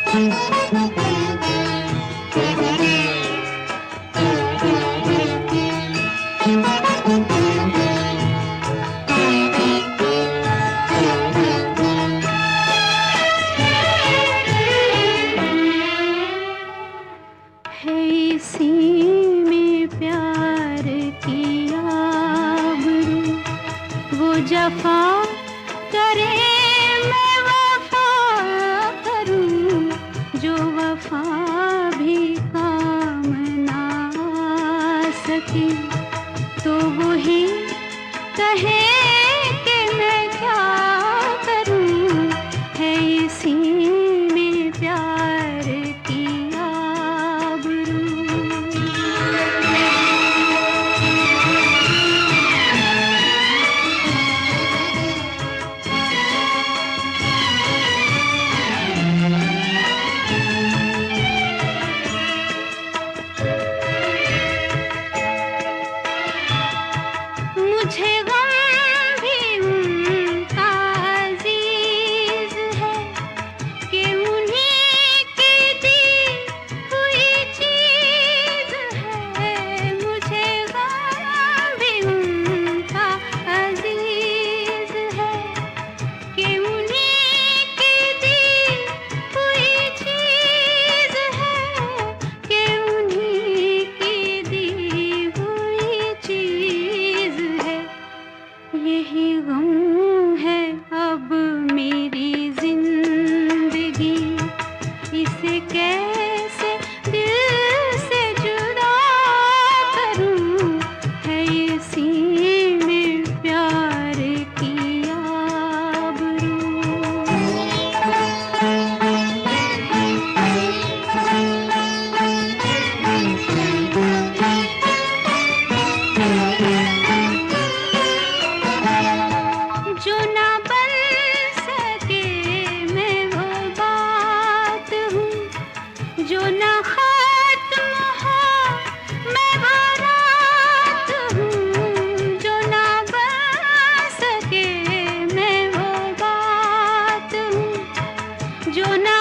है इसी में प्यार की आबरू, वो जफा करे मैं वफा करूं, जो वफा भी काम ना आ सके तो वही कहे कि मैं क्या करूं। है इसी में प्यार की आबरू। मुझे गम भी उनका अजीज है कि उन्हीं की दी हुई चीज है। मुझे गम भी उनका अजीज है कि उन्हीं की दी हुई चीज है, कि उन्हीं की दी हुई चीज है। यही गम है अब मेरी जिंदगी, इसे कैसे दिल से जुदा करूं। है इसी में प्यार की आबरू। जो ना बन सके मैं वो बात हूँ, जो ना खत्म हो मैं वो रात हूँ। जो ना बन सके मैं वो बात हूँ, जो ना